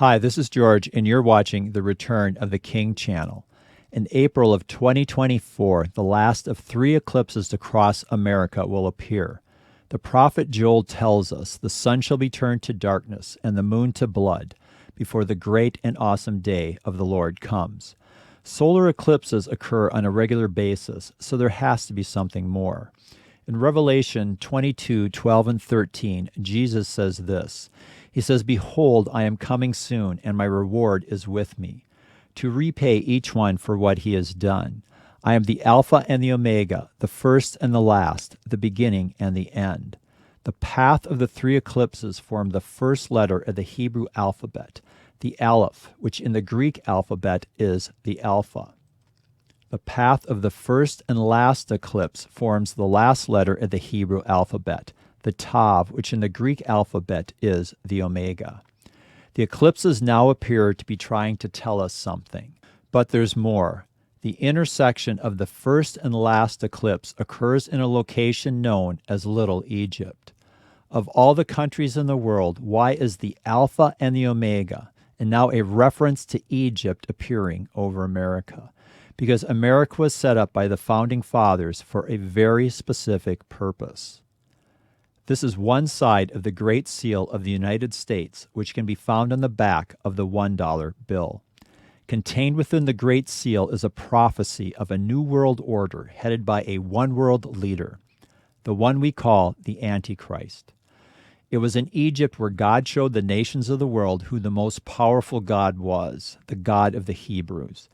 Hi, this is George, and you're watching The Return of the King channel. In April of 2024, the last of 3 eclipses to cross America will appear. The prophet Joel tells us the sun shall be turned to darkness and the moon to blood before the great and awesome day of the Lord comes. Solar eclipses occur on a regular basis, so there has to be something more. In Revelation 22:12 and 13, Jesus says this. He says, "Behold, I am coming soon, and my reward is with me, to repay each one for what he has done. I am the Alpha and the Omega, the first and the last, the beginning and the end." The path of the 3 eclipses formed the first letter of the Hebrew alphabet, the Aleph, which in the Greek alphabet is the Alpha. The path of the first and last eclipse forms the last letter of the Hebrew alphabet, the Tav, which in the Greek alphabet is the Omega. The eclipses now appear to be trying to tell us something. But there's more. The intersection of the first and last eclipse occurs in a location known as Little Egypt. Of all the countries in the world, why is the Alpha and the Omega, and now a reference to Egypt, appearing over America? Because America was set up by the Founding Fathers for a very specific purpose. This is one side of the Great Seal of the United States, which can be found on the back of the $1 bill. Contained within the Great Seal is a prophecy of a new world order headed by a one-world leader, the one we call the Antichrist. It was in Egypt where God showed the nations of the world who the most powerful God was, the God of the Hebrews.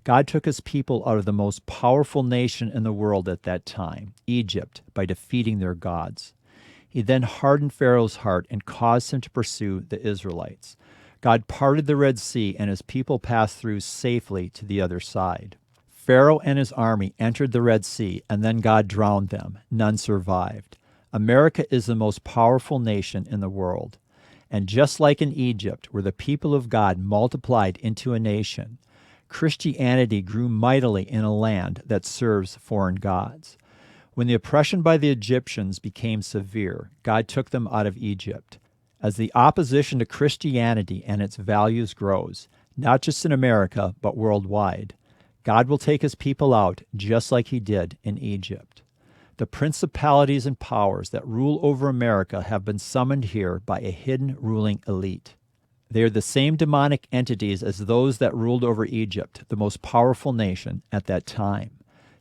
God took his people out of the most powerful nation in the world at that time, Egypt, by defeating their gods. He then hardened Pharaoh's heart and caused him to pursue the Israelites. God parted the Red Sea, and his people passed through safely to the other side. Pharaoh and his army entered the Red Sea, and then God drowned them. None survived. America is the most powerful nation in the world. And just like in Egypt, where the people of God multiplied into a nation, Christianity grew mightily in a land that serves foreign gods. When the oppression by the Egyptians became severe, God took them out of Egypt. As the opposition to Christianity and its values grows, not just in America, but worldwide, God will take his people out just like he did in Egypt. The principalities and powers that rule over America have been summoned here by a hidden ruling elite. They are the same demonic entities as those that ruled over Egypt, the most powerful nation at that time.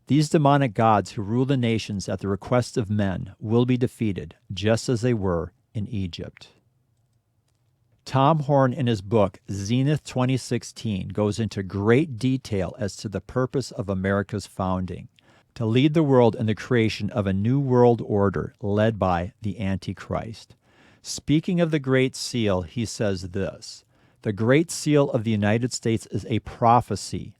These demonic gods who rule the nations at the request of men will be defeated, just as they were in Egypt. Tom Horn, in his book Zenith 2016, goes into great detail as to the purpose of America's founding, to lead the world in the creation of a new world order led by the Antichrist. Speaking of the Great Seal, he says this: "The Great Seal of the United States is a prophecy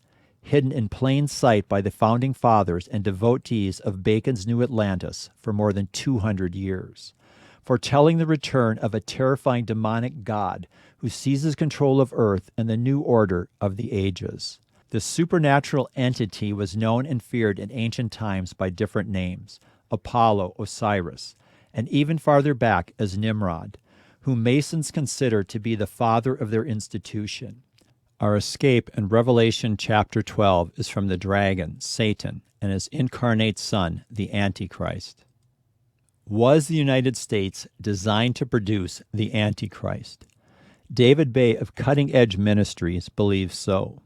hidden in plain sight by the Founding Fathers and devotees of Bacon's New Atlantis for more than 200 years, foretelling the return of a terrifying demonic god who seizes control of Earth and the new order of the ages. This supernatural entity was known and feared in ancient times by different names: Apollo, Osiris, and even farther back as Nimrod, whom Masons consider to be the father of their institution. Our escape in Revelation chapter 12 is from the dragon, Satan, and his incarnate son, the Antichrist." Was the United States designed to produce the Antichrist? David Bay of Cutting Edge Ministries believes so.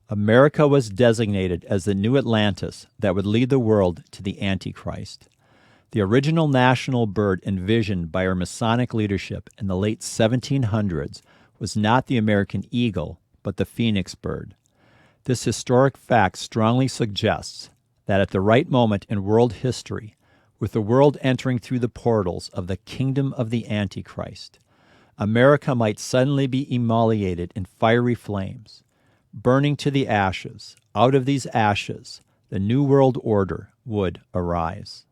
America was designated as the new Atlantis that would lead the world to the Antichrist. The original national bird envisioned by our Masonic leadership in the late 1700s was not the American eagle, but the phoenix bird. This historic fact strongly suggests that at the right moment in world history, with the world entering through the portals of the kingdom of the Antichrist, America might suddenly be immolated in fiery flames, burning to the ashes. Out of these ashes, the new world order would arise.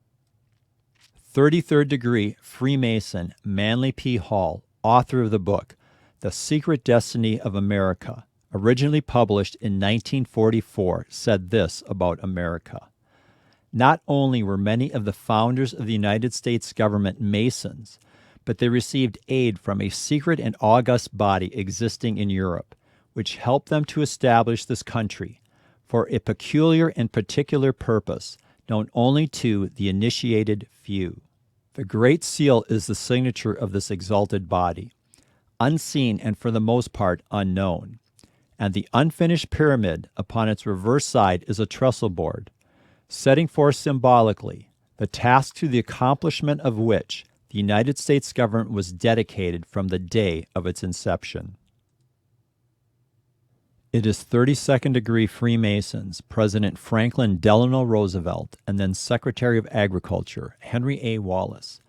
33rd degree Freemason Manly P. Hall, author of the book The Secret Destiny of America, originally published in 1944, said this about America: "Not only were many of the founders of the United States government Masons, but they received aid from a secret and august body existing in Europe, which helped them to establish this country for a peculiar and particular purpose known only to the initiated few. The Great Seal is the signature of this exalted body, unseen and for the most part unknown, and the unfinished pyramid upon its reverse side is a trestle board, setting forth symbolically the task to the accomplishment of which the United States government was dedicated from the day of its inception. It is 32nd degree Freemasons, President Franklin Delano Roosevelt, and then Secretary of Agriculture Henry A. Wallace,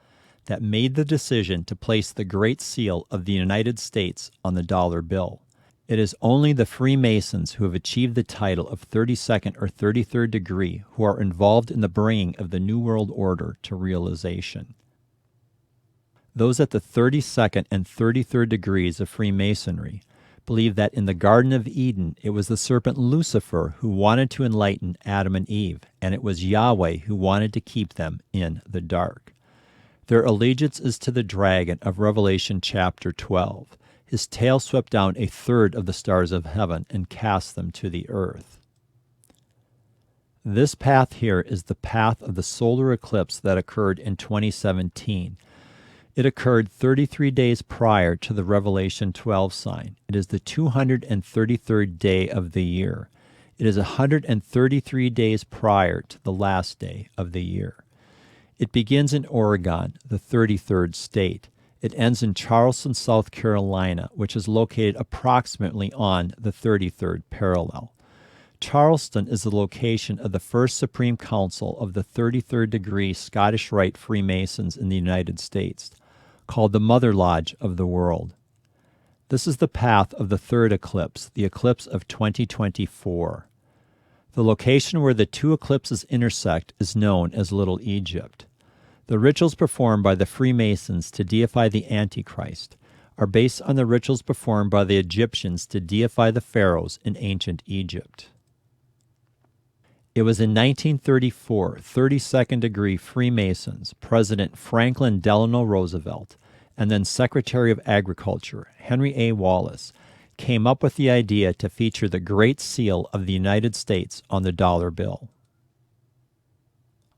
that made the decision to place the Great Seal of the United States on the dollar bill. It is only the Freemasons who have achieved the title of 32nd or 33rd degree who are involved in the bringing of the New World Order to realization. Those at the 32nd and 33rd degrees of Freemasonry believe that in the Garden of Eden it was the serpent Lucifer who wanted to enlighten Adam and Eve, and it was Yahweh who wanted to keep them in the dark. Their allegiance is to the dragon of Revelation chapter 12. His tail swept down a third of the stars of heaven and cast them to the earth. This path here is the path of the solar eclipse that occurred in 2017. It occurred 33 days prior to the Revelation 12 sign. It is the 233rd day of the year. It is 133 days prior to the last day of the year. It begins in Oregon, the 33rd state. It ends in Charleston, South Carolina, which is located approximately on the 33rd parallel. Charleston is the location of the first Supreme Council of the 33rd degree Scottish Rite Freemasons in the United States, called the Mother Lodge of the world. This is the path of the third eclipse, the eclipse of 2024. The location where the two eclipses intersect is known as Little Egypt. The rituals performed by the Freemasons to deify the Antichrist are based on the rituals performed by the Egyptians to deify the pharaohs in ancient Egypt. It was in 1934, 32nd degree Freemasons, President Franklin Delano Roosevelt, and then Secretary of Agriculture Henry A. Wallace, came up with the idea to feature the Great Seal of the United States on the dollar bill.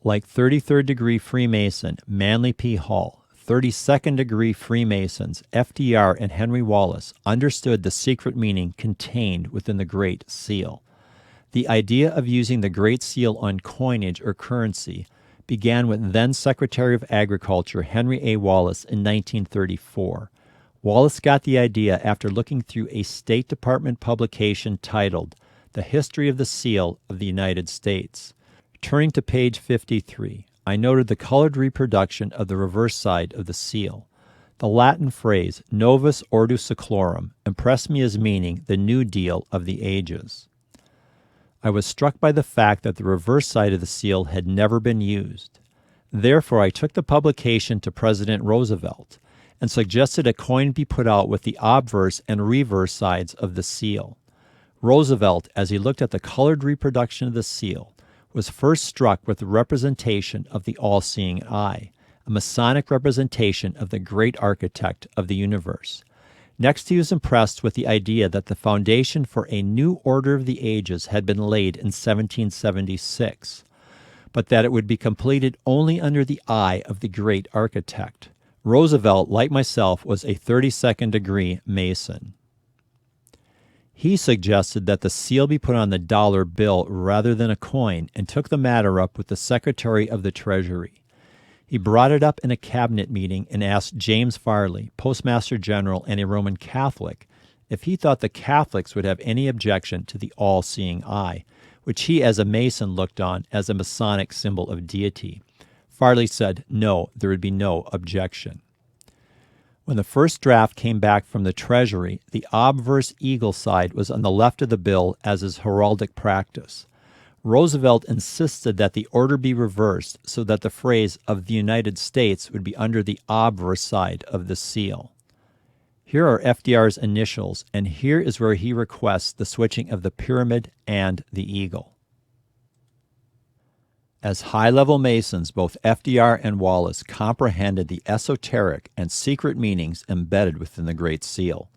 Like 33rd degree Freemason Manly P. Hall, 32nd degree Freemasons FDR and Henry Wallace understood the secret meaning contained within the Great Seal. The idea of using the Great Seal on coinage or currency began with then Secretary of Agriculture Henry A. Wallace in 1934. Wallace got the idea after looking through a State Department publication titled The History of the Seal of the United States. Turning to page 53, I noted the colored reproduction of the reverse side of the seal. The Latin phrase Novus Ordo Seclorum impressed me as meaning the New Deal of the ages. I was struck by the fact that the reverse side of the seal had never been used. Therefore, I took the publication to President Roosevelt and suggested a coin be put out with the obverse and reverse sides of the seal. Roosevelt, as he looked at the colored reproduction of the seal, was first struck with the representation of the all-seeing eye, a Masonic representation of the great architect of the universe. Next, he was impressed with the idea that the foundation for a new order of the ages had been laid in 1776, but that it would be completed only under the eye of the great architect. Roosevelt, like myself, was a 32nd degree Mason. He suggested that the seal be put on the dollar bill rather than a coin and took the matter up with the Secretary of the Treasury. He brought it up in a cabinet meeting and asked James Farley, Postmaster General and a Roman Catholic, if he thought the Catholics would have any objection to the all-seeing eye, which he as a Mason looked on as a Masonic symbol of deity. Farley said, no, there would be no objection. When the first draft came back from the Treasury, the obverse eagle side was on the left of the bill as is heraldic practice. Roosevelt insisted that the order be reversed so that the phrase of the United States would be under the obverse side of the seal. Here are FDR's initials, and here is where he requests the switching of the pyramid and the eagle. As high-level Masons, both FDR and Wallace comprehended the esoteric and secret meanings embedded within the Great Seal.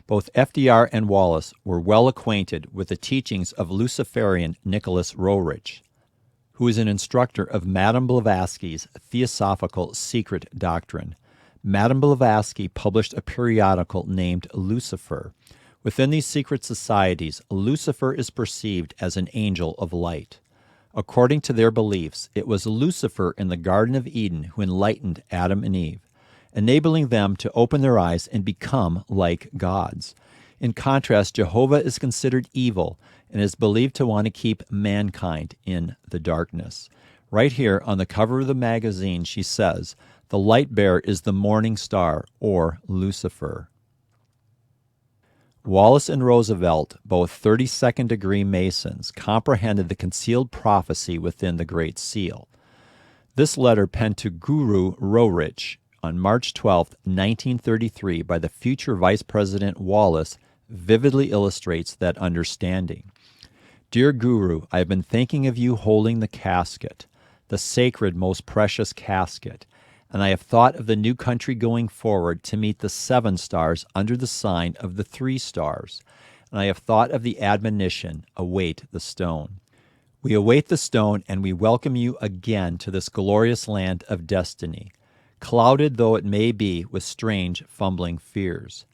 Both FDR and Wallace were well acquainted with the teachings of Luciferian Nicholas Roerich, who is an instructor of Madame Blavatsky's theosophical Secret Doctrine. Madame Blavatsky published a periodical named Lucifer. Within these secret societies, Lucifer is perceived as an angel of light. According to their beliefs, it was Lucifer in the Garden of Eden who enlightened Adam and Eve, enabling them to open their eyes and become like gods. In contrast, Jehovah is considered evil and is believed to want to keep mankind in the darkness. Right here on the cover of the magazine, she says, "The light bearer is the morning star, or Lucifer." Wallace and Roosevelt, both 32nd-degree Masons, comprehended the concealed prophecy within the Great Seal. This letter, penned to Guru Roerich on March 12, 1933, by the future Vice President Wallace, vividly illustrates that understanding. "Dear Guru, I have been thinking of you holding the casket, the sacred, most precious casket, and I have thought of the new country going forward to meet the 7 stars under the sign of the 3 stars, and I have thought of the admonition, await the stone. We await the stone, and we welcome you again to this glorious land of destiny, clouded though it may be with strange, fumbling fears.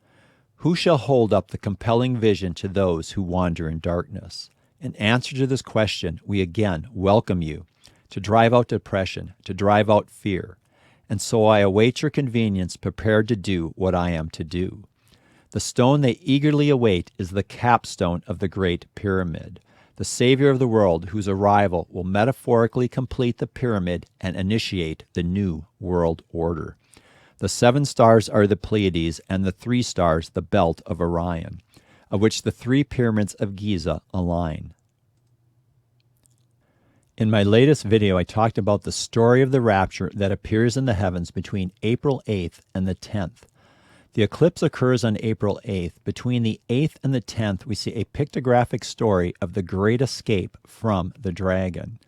Who shall hold up the compelling vision to those who wander in darkness? In answer to this question, we again welcome you to drive out depression, to drive out fear. And so I await your convenience, prepared to do what I am to do. The stone they eagerly await is the capstone of the Great Pyramid, the Savior of the world, whose arrival will metaphorically complete the pyramid and initiate the new world order. The 7 stars are the Pleiades, and the 3 stars the belt of Orion, of which the 3 pyramids of Giza align. In my latest video, I talked about the story of the rapture that appears in the heavens between April 8th and the 10th. The eclipse occurs on April 8th. Between the 8th and the 10th, we see a pictographic story of the great escape from the dragon.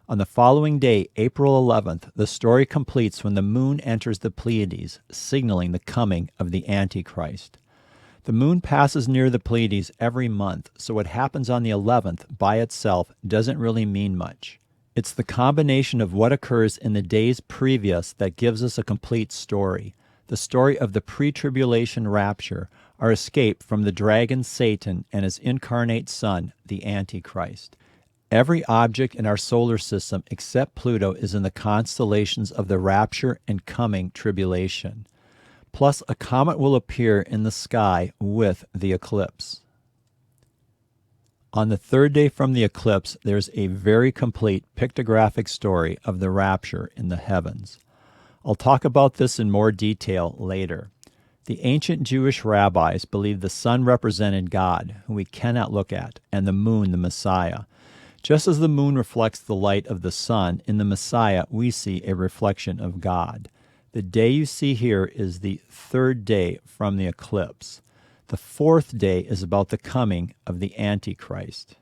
On the following day, April 11th, the story completes when the moon enters the Pleiades, signaling the coming of the Antichrist. The moon passes near the Pleiades every month, so what happens on the 11th by itself doesn't really mean much. It's the combination of what occurs in the days previous that gives us a complete story. The story of the pre-tribulation rapture, our escape from the dragon Satan and his incarnate son, the Antichrist. Every object in our solar system except Pluto is in the constellations of the rapture and coming tribulation. Plus, a comet will appear in the sky with the eclipse. On the 3rd day from the eclipse, there's a very complete pictographic story of the rapture in the heavens. I'll talk about this in more detail later. The ancient Jewish rabbis believed the sun represented God, whom we cannot look at, and the moon the Messiah. Just as the moon reflects the light of the sun, in the Messiah we see a reflection of God. The day you see here is the 3rd day from the eclipse. The 4th day is about the coming of the Antichrist.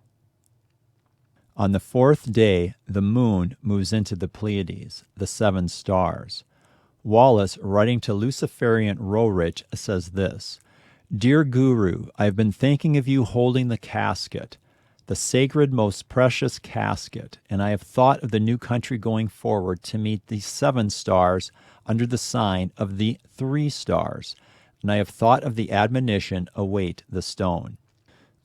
On the 4th day, the moon moves into the Pleiades, the 7 stars. Wallace, writing to Luciferian Roerich, says this, "Dear Guru, I have been thinking of you holding the casket, the sacred, most precious casket, and I have thought of the new country going forward to meet the 7 stars under the sign of the 3 stars, and I have thought of the admonition, await the stone.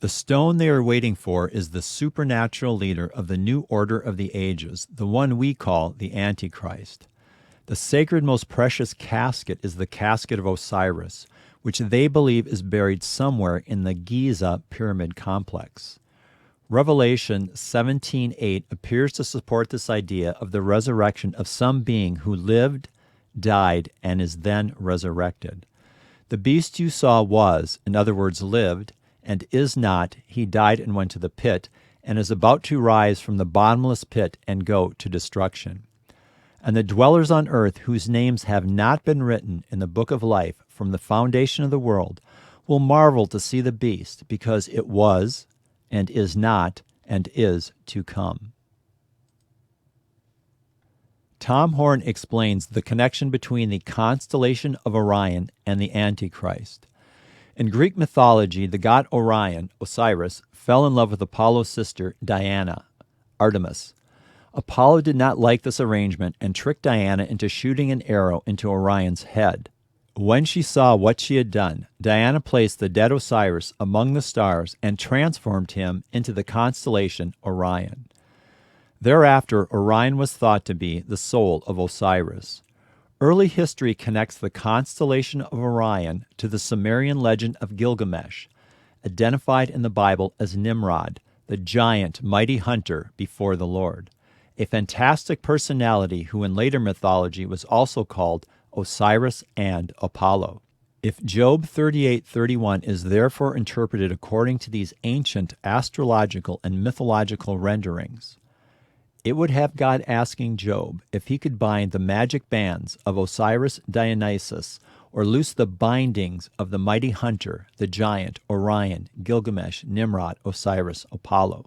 The stone they are waiting for is the supernatural leader of the new order of the ages, the one we call the Antichrist. The sacred, most precious casket is the casket of Osiris, which they believe is buried somewhere in the Giza pyramid complex. Revelation 17:8 appears to support this idea of the resurrection of some being who lived, died, and is then resurrected. The beast you saw was, in other words, lived, and is not. He died and went to the pit, and is about to rise from the bottomless pit and go to destruction. And the dwellers on earth, whose names have not been written in the book of life from the foundation of the world, will marvel to see the beast, because it was, and is not, and is to come." Tom Horn explains the connection between the constellation of Orion and the Antichrist. In Greek mythology, the god Orion, Osiris, fell in love with Apollo's sister, Diana, Artemis. Apollo did not like this arrangement and tricked Diana into shooting an arrow into Orion's head. When she saw what she had done, Diana placed the dead Osiris among the stars and transformed him into the constellation Orion. Thereafter, Orion was thought to be the soul of Osiris. Early history connects the constellation of Orion to the Sumerian legend of Gilgamesh, identified in the Bible as Nimrod, the giant, mighty hunter before the Lord, a fantastic personality who in later mythology was also called Osiris and Apollo. If Job 38:31 is therefore interpreted according to these ancient astrological and mythological renderings, it would have God asking Job if he could bind the magic bands of Osiris Dionysus or loose the bindings of the mighty hunter, the giant, Orion, Gilgamesh, Nimrod, Osiris, Apollo.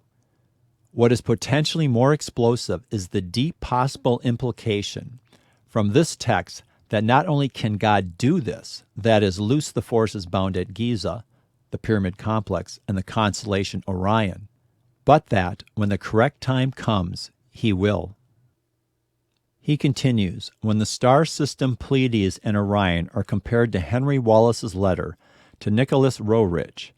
What is potentially more explosive is the deep possible implication from this text that not only can God do this, that is, loose the forces bound at Giza, the pyramid complex, and the constellation Orion, but that, when the correct time comes, he will. He continues, when the star system Pleiades and Orion are compared to Henry Wallace's letter to Nicholas Roerich,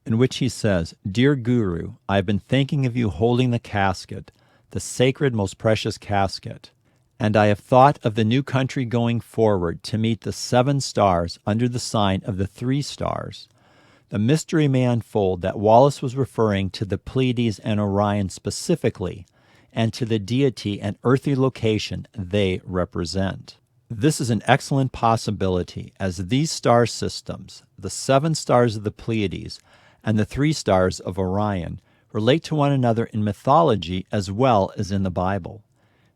in which he says, "Dear Guru, I have been thinking of you holding the casket, the sacred, most precious casket, and I have thought of the new country going forward to meet the 7 stars under the sign of the 3 stars. The mystery may unfold that Wallace was referring to the Pleiades and Orion specifically, and to the deity and earthly location they represent. This is an excellent possibility, as these star systems, the 7 stars of the Pleiades and the 3 stars of Orion, relate to one another in mythology as well as in the Bible.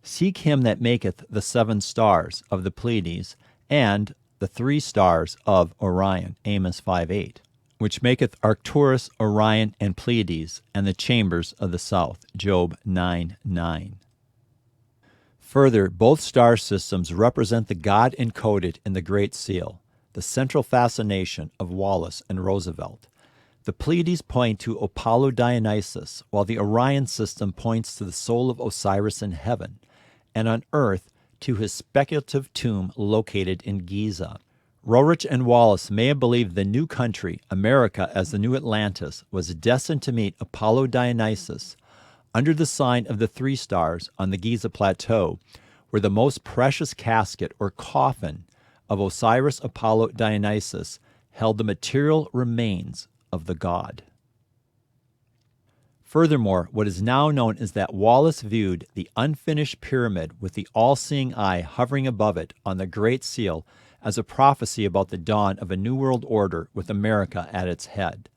Seek him that maketh the 7 stars of the Pleiades and the 3 stars of Orion, Amos 5:8, which maketh Arcturus, Orion, and Pleiades, and the chambers of the south, Job 9:9. Further, both star systems represent the God encoded in the Great Seal, the central fascination of Wallace and Roosevelt. The Pleiades point to Apollo Dionysus, while the Orion system points to the soul of Osiris in heaven, and on earth to his speculative tomb located in Giza. Roerich and Wallace may have believed the new country, America as the new Atlantis, was destined to meet Apollo Dionysus under the sign of the 3 stars on the Giza Plateau, where the most precious casket or coffin of Osiris Apollo Dionysus held the material remains of the god. Furthermore, what is now known is that Wallace viewed the unfinished pyramid with the all-seeing eye hovering above it on the Great Seal as a prophecy about the dawn of a new world order with America at its head.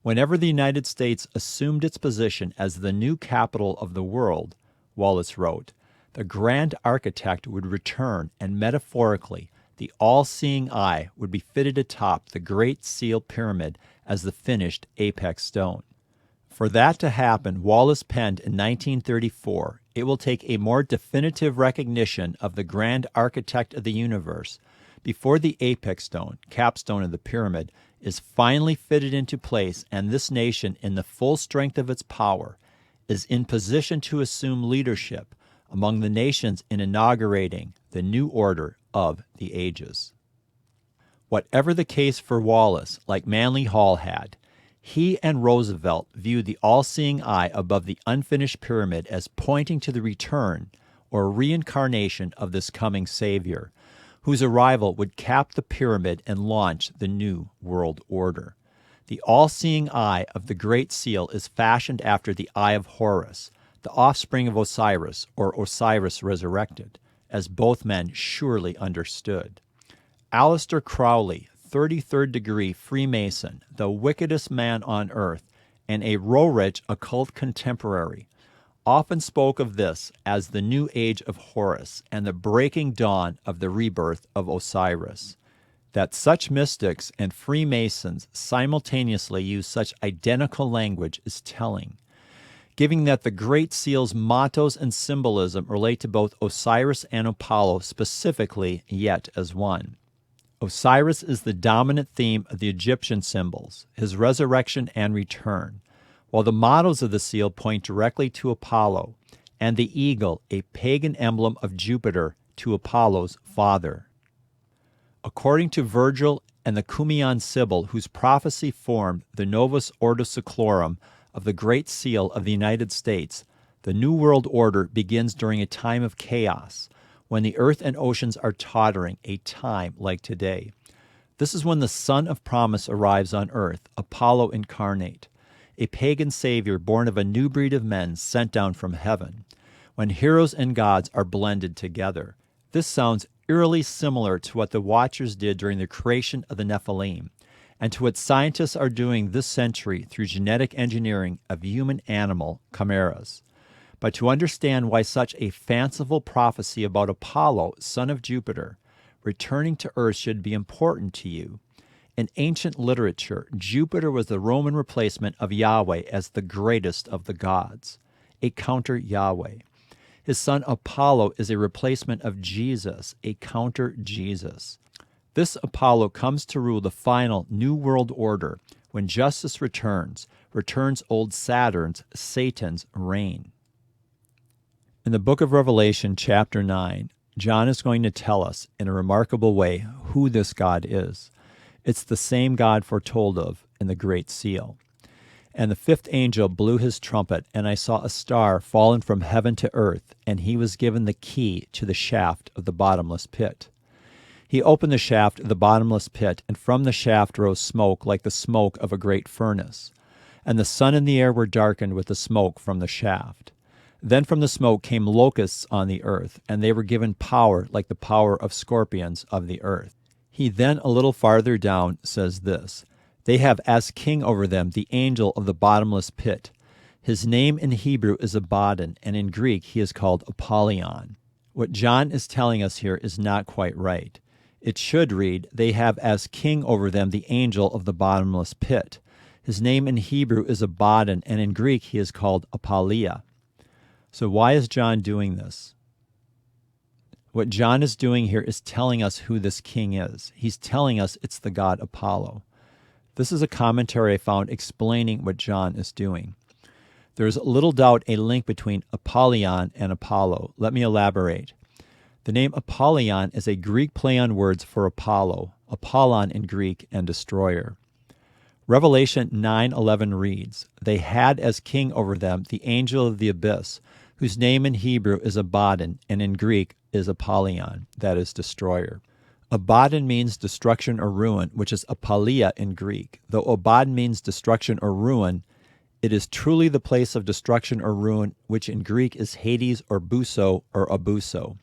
Whenever the United States assumed its position as the new capital of the world, Wallace wrote, the grand architect would return, and metaphorically, the all-seeing eye would be fitted atop the Great Seal Pyramid as the finished apex stone. For that to happen, Wallace penned in 1934, it will take a more definitive recognition of the grand architect of the universe before the apex stone, capstone of the pyramid, is finally fitted into place and this nation, in the full strength of its power, is in position to assume leadership among the nations in inaugurating the new order of the ages. Whatever the case for Wallace, like Manly Hall had, he and Roosevelt viewed the all-seeing eye above the unfinished pyramid as pointing to the return or reincarnation of this coming Savior, whose arrival would cap the pyramid and launch the new world order. The all-seeing eye of the Great Seal is fashioned after the Eye of Horus, the offspring of Osiris, or Osiris resurrected, as both men surely understood. Aleister Crowley, 33rd degree Freemason, the wickedest man on earth, and a Roerich occult contemporary, often spoke of this as the new age of Horus and the breaking dawn of the rebirth of Osiris. That such mystics and Freemasons simultaneously use such identical language is telling. giving that the Great Seal's mottos and symbolism relate to both Osiris and Apollo specifically, yet as one. Osiris is the dominant theme of the Egyptian symbols, his resurrection and return, while the mottos of the seal point directly to Apollo, and the eagle, a pagan emblem of Jupiter, to Apollo's father. According to Virgil and the Cumean Sibyl, whose prophecy formed the Novus Ordo Seclorum of the Great Seal of the United States, the New World Order begins during a time of chaos, when the earth and oceans are tottering, a time like today. This is when the Son of Promise arrives on earth, Apollo incarnate, a pagan savior born of a new breed of men sent down from heaven, when heroes and gods are blended together. This sounds eerily similar to what the Watchers did during the creation of the Nephilim, and to what scientists are doing this century through genetic engineering of human-animal chimeras. But to understand why such a fanciful prophecy about Apollo, son of Jupiter, returning to Earth should be important to you, in ancient literature, Jupiter was the Roman replacement of Yahweh as the greatest of the gods, a counter-Yahweh. His son Apollo is a replacement of Jesus, a counter-Jesus. This Apollo comes to rule the final New World Order when justice returns old Saturn's, Satan's reign. In the book of Revelation, chapter 9, John is going to tell us in a remarkable way who this God is. It's the same God foretold of in the Great Seal. And the fifth angel blew his trumpet, and I saw a star fallen from heaven to earth, and he was given the key to the shaft of the bottomless pit. He opened the shaft of the bottomless pit, and from the shaft rose smoke like the smoke of a great furnace. And the sun and the air were darkened with the smoke from the shaft. Then from the smoke came locusts on the earth, and they were given power like the power of scorpions of the earth. He then a little farther down says this, "They have as king over them the angel of the bottomless pit. His name in Hebrew is Abaddon, and in Greek he is called Apollyon." What John is telling us here is not quite right. It should read, "They have as king over them the angel of the bottomless pit. His name in Hebrew is Abaddon, and in Greek he is called Apollyon." So why is John doing this? What John is doing here is telling us who this king is. He's telling us it's the god Apollo. This is a commentary I found explaining what John is doing. There is little doubt a link between Apollyon and Apollo. Let me elaborate. The name Apollyon is a Greek play on words for Apollo, Apollon in Greek, and destroyer. Revelation 9:11 reads, "They had as king over them the angel of the abyss, whose name in Hebrew is Abaddon, and in Greek is Apollyon," that is, destroyer. Abaddon means destruction or ruin, which is Apollia in Greek. Though Abaddon means destruction or ruin, it is truly the place of destruction or ruin, which in Greek is Hades or Buso or Abuso.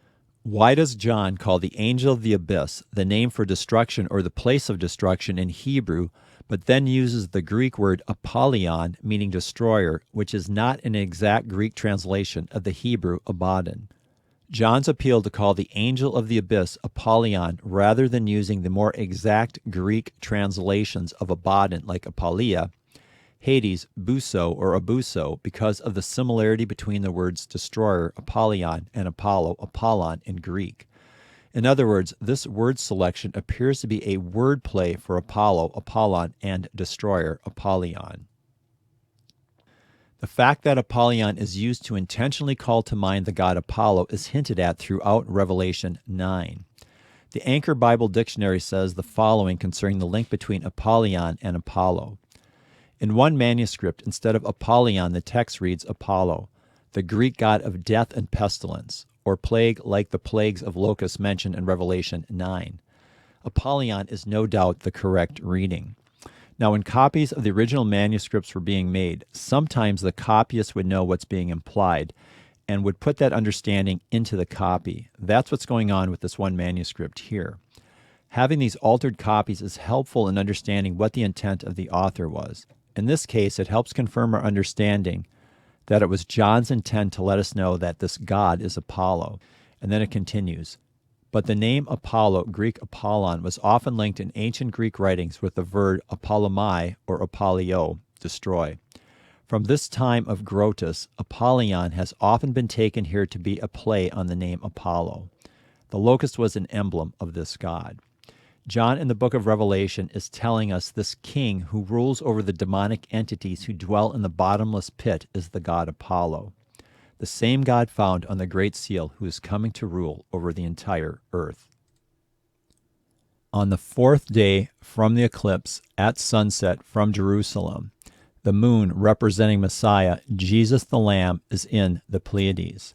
Why does John call the angel of the abyss the name for destruction or the place of destruction in Hebrew, but then uses the Greek word Apollyon, meaning destroyer, which is not an exact Greek translation of the Hebrew Abaddon? John's appeal to call the angel of the abyss Apollyon rather than using the more exact Greek translations of Abaddon like Apollia, Hades, Buso, or Abuso, because of the similarity between the words destroyer, Apollyon, and Apollo, Apollon, in Greek. In other words, this word selection appears to be a word play for Apollo, Apollon, and destroyer, Apollyon. The fact that Apollyon is used to intentionally call to mind the god Apollo is hinted at throughout Revelation 9. The Anchor Bible Dictionary says the following concerning the link between Apollyon and Apollo. In one manuscript, instead of Apollyon, the text reads Apollo, the Greek god of death and pestilence, or plague like the plagues of locusts mentioned in Revelation 9. Apollyon is no doubt the correct reading. Now, when copies of the original manuscripts were being made, sometimes the copyist would know what's being implied and would put that understanding into the copy. That's what's going on with this one manuscript here. Having these altered copies is helpful in understanding what the intent of the author was. In this case, it helps confirm our understanding that it was John's intent to let us know that this god is Apollo. And then it continues. But the name Apollo, Greek Apollon, was often linked in ancient Greek writings with the verb apollomai or apollio, destroy. From this time of Grotus, Apollyon has often been taken here to be a play on the name Apollo. The locust was an emblem of this god. John in the book of Revelation is telling us this king who rules over the demonic entities who dwell in the bottomless pit is the god Apollo, the same God found on the Great Seal who is coming to rule over the entire earth. On the fourth day from the eclipse at sunset from Jerusalem, the moon representing Messiah, Jesus the Lamb, is in the Pleiades,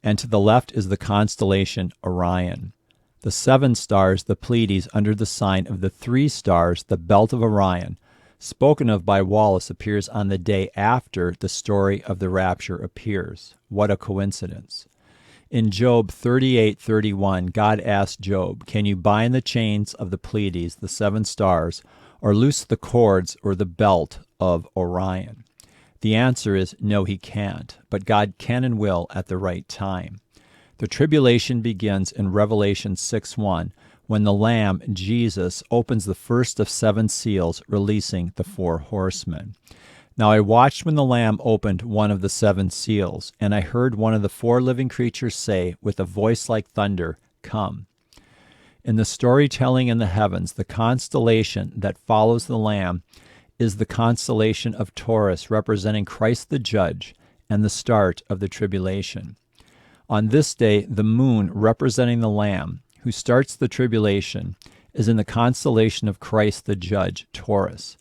and to the left is the constellation Orion. The 7 stars, the Pleiades, under the sign of the 3 stars, the belt of Orion, spoken of by Wallace, appears on the day after the story of the rapture appears. What a coincidence. In Job 38:31, God asked Job, "Can you bind the chains of the Pleiades, the 7 stars, or loose the cords or the belt of Orion?" The answer is no, he can't, but God can and will at the right time. The tribulation begins in Revelation 6:1, when the Lamb, Jesus, opens the first of 7 seals, releasing the 4 horsemen. Now I watched when the Lamb opened one of the 7 seals, and I heard one of the 4 living creatures say, with a voice like thunder, "Come." In the storytelling in the heavens, the constellation that follows the Lamb is the constellation of Taurus, representing Christ the Judge and the start of the tribulation. On this day, the moon, representing the Lamb, who starts the tribulation, is in the constellation of Christ the Judge, Taurus.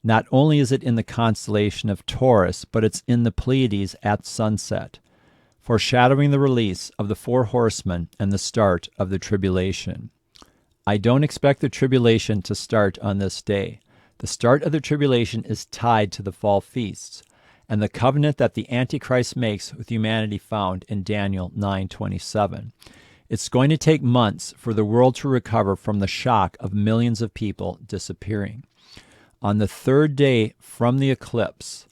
Not only is it in the constellation of Taurus, but it's in the Pleiades at sunset, foreshadowing the release of the 4 horsemen and the start of the tribulation. I don't expect the tribulation to start on this day. The start of the tribulation is tied to the fall feasts and the covenant that the Antichrist makes with humanity found in Daniel 9:27. It's going to take months for the world to recover from the shock of millions of people disappearing. On the 3rd day from the eclipse,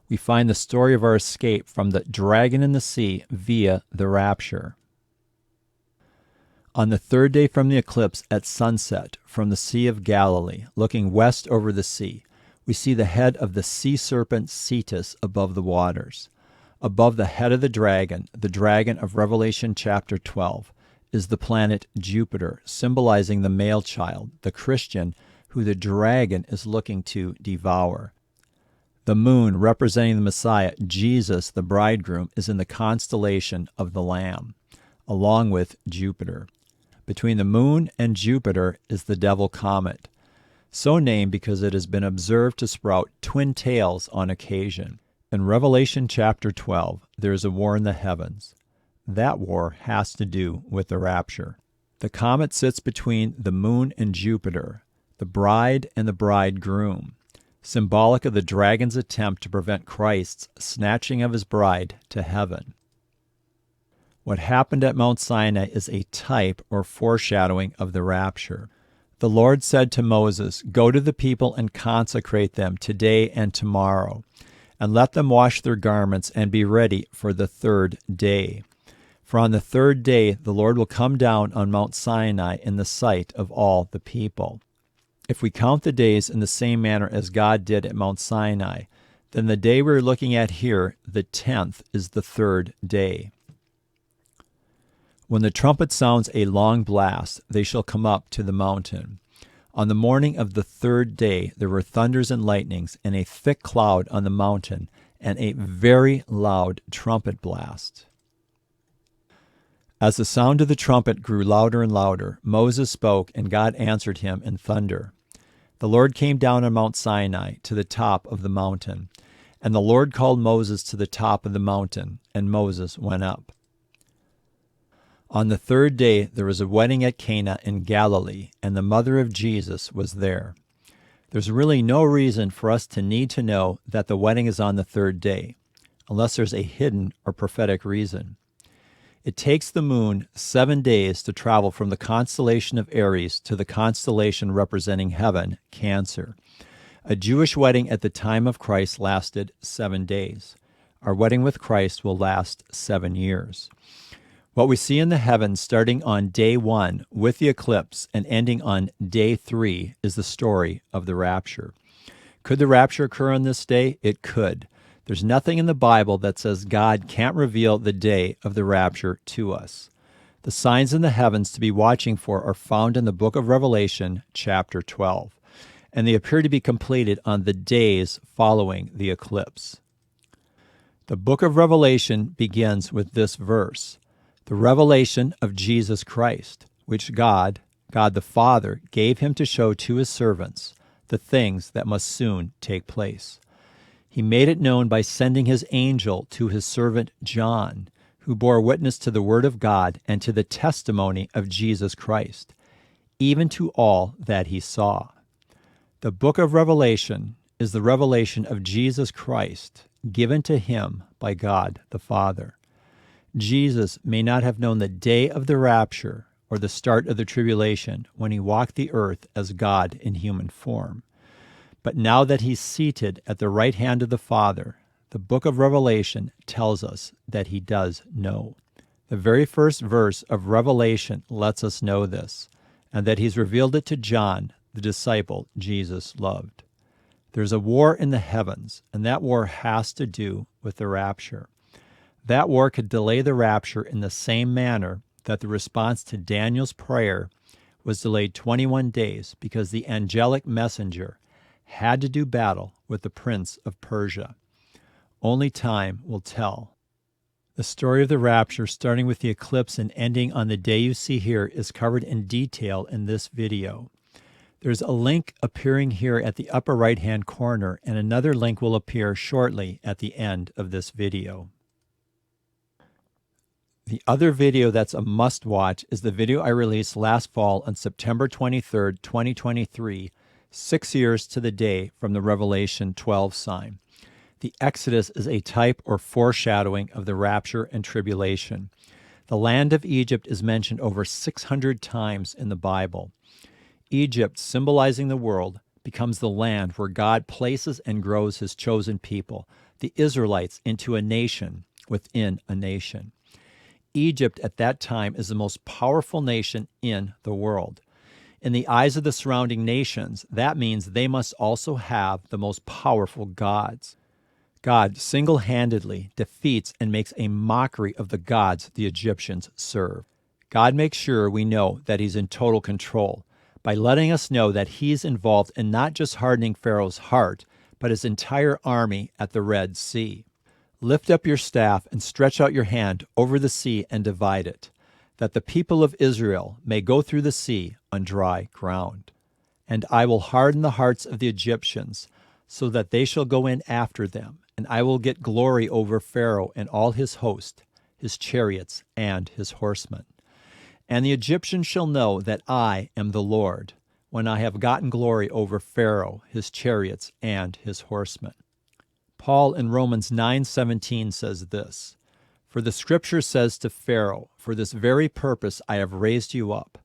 we find the story of our escape from the dragon in the sea via the rapture. On the 3rd day from the eclipse at sunset from the Sea of Galilee, looking west over the sea, we see the head of the sea serpent Cetus above the waters. Above the head of the dragon of Revelation chapter 12, is the planet Jupiter, symbolizing the male child, the Christian, who the dragon is looking to devour. The moon, representing the Messiah, Jesus, the bridegroom, is in the constellation of the Lamb, along with Jupiter. Between the moon and Jupiter is the devil comet, so named because it has been observed to sprout twin tails on occasion. In Revelation chapter 12, there is a war in the heavens. That war has to do with the rapture. The comet sits between the moon and Jupiter, the bride and the bridegroom, symbolic of the dragon's attempt to prevent Christ's snatching of his bride to heaven. What happened at Mount Sinai is a type or foreshadowing of the rapture. The Lord said to Moses, "Go to the people and consecrate them today and tomorrow, and let them wash their garments and be ready for the 3rd day. For on the 3rd day the Lord will come down on Mount Sinai in the sight of all the people." If we count the days in the same manner as God did at Mount Sinai, then the day we're looking at here, the 10th, is the 3rd day. When the trumpet sounds a long blast, they shall come up to the mountain. On the morning of the 3rd day there were thunders and lightnings, and a thick cloud on the mountain, and a very loud trumpet blast. As the sound of the trumpet grew louder and louder, Moses spoke, and God answered him in thunder. The Lord came down on Mount Sinai to the top of the mountain, and the Lord called Moses to the top of the mountain, and Moses went up. On the 3rd day there was a wedding at Cana in Galilee, and the mother of Jesus was there. There's really no reason for us to need to know that the wedding is on the 3rd day, unless there's a hidden or prophetic reason. It takes the moon 7 days to travel from the constellation of Aries to the constellation representing heaven, Cancer. A Jewish wedding at the time of Christ lasted 7 days. Our wedding with Christ will last 7 years. What we see in the heavens starting on day 1 with the eclipse and ending on day 3 is the story of the rapture. Could the rapture occur on this day? It could. There's nothing in the Bible that says God can't reveal the day of the rapture to us. The signs in the heavens to be watching for are found in the book of Revelation, chapter 12, and they appear to be completed on the days following the eclipse. The book of Revelation begins with this verse, the revelation of Jesus Christ, which God the Father, gave him to show to his servants the things that must soon take place. He made it known by sending his angel to his servant John, who bore witness to the word of God and to the testimony of Jesus Christ, even to all that he saw. The book of Revelation is the revelation of Jesus Christ, given to him by God the Father. Jesus may not have known the day of the rapture or the start of the tribulation when he walked the earth as God in human form. But now that he's seated at the right hand of the Father, the book of Revelation tells us that he does know. The very first verse of Revelation lets us know this, and that he's revealed it to John, the disciple Jesus loved. There's a war in the heavens, and that war has to do with the rapture. That war could delay the rapture in the same manner that the response to Daniel's prayer was delayed 21 days because the angelic messenger had to do battle with the prince of Persia. Only time will tell. The story of the rapture, starting with the eclipse and ending on the day you see here, is covered in detail in this video. There's a link appearing here at the upper right-hand corner, and another link will appear shortly at the end of this video. The other video that's a must-watch is the video I released last fall on September 23rd, 2023, 6 years to the day from the Revelation 12 sign. The Exodus is a type or foreshadowing of the rapture and tribulation. The land of Egypt is mentioned over 600 times in the Bible. Egypt, symbolizing the world, becomes the land where God places and grows his chosen people, the Israelites, into a nation within a nation. Egypt at that time is the most powerful nation in the world. In the eyes of the surrounding nations, that means they must also have the most powerful gods. God single-handedly defeats and makes a mockery of the gods the Egyptians serve. God makes sure we know that he's in total control by letting us know that he's involved in not just hardening Pharaoh's heart, but his entire army at the Red Sea. Lift up your staff and stretch out your hand over the sea and divide it, that the people of Israel may go through the sea on dry ground. And I will harden the hearts of the Egyptians, so that they shall go in after them, and I will get glory over Pharaoh and all his host, his chariots, and his horsemen. And the Egyptians shall know that I am the Lord, when I have gotten glory over Pharaoh, his chariots, and his horsemen. Paul in Romans 9:17 says this, "For the Scripture says to Pharaoh, for this very purpose I have raised you up,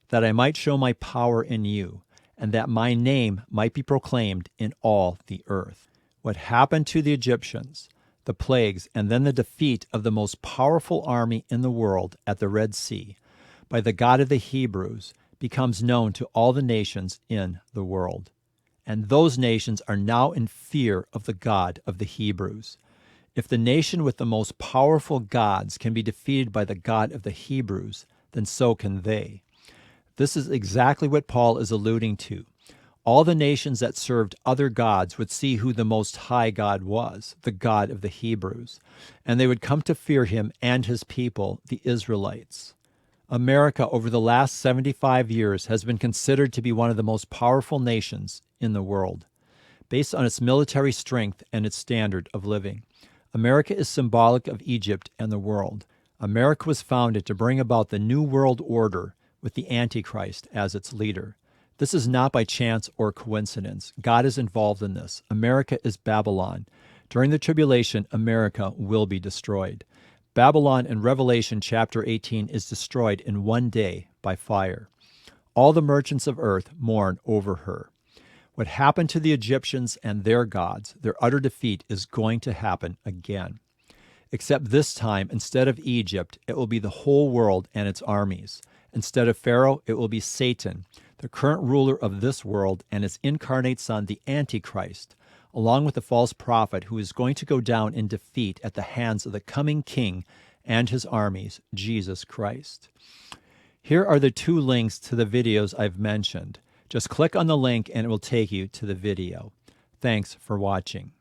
that I might show my power in you, and that my name might be proclaimed in all the earth." What happened to the Egyptians, the plagues, and then the defeat of the most powerful army in the world at the Red Sea by the God of the Hebrews becomes known to all the nations in the world. And those nations are now in fear of the God of the Hebrews. If the nation with the most powerful gods can be defeated by the God of the Hebrews, then so can they. This is exactly what Paul is alluding to. All the nations that served other gods would see who the Most High God was, the God of the Hebrews, and they would come to fear him and his people, the Israelites. America, over the last 75 years, has been considered to be one of the most powerful nations in the world, based on its military strength and its standard of living. America is symbolic of Egypt and the world. America was founded to bring about the New World Order with the Antichrist as its leader. This is not by chance or coincidence. God is involved in this. America is Babylon. During the tribulation, America will be destroyed. Babylon in Revelation chapter 18 is destroyed in one day by fire. All the merchants of earth mourn over her. What happened to the Egyptians and their gods, their utter defeat, is going to happen again. Except this time, instead of Egypt, it will be the whole world and its armies. Instead of Pharaoh, it will be Satan, the current ruler of this world, and its incarnate son, the Antichrist, along with the false prophet who is going to go down in defeat at the hands of the coming king and his armies, Jesus Christ. Here are the 2 links to the videos I've mentioned. Just click on the link and it will take you to the video. Thanks for watching.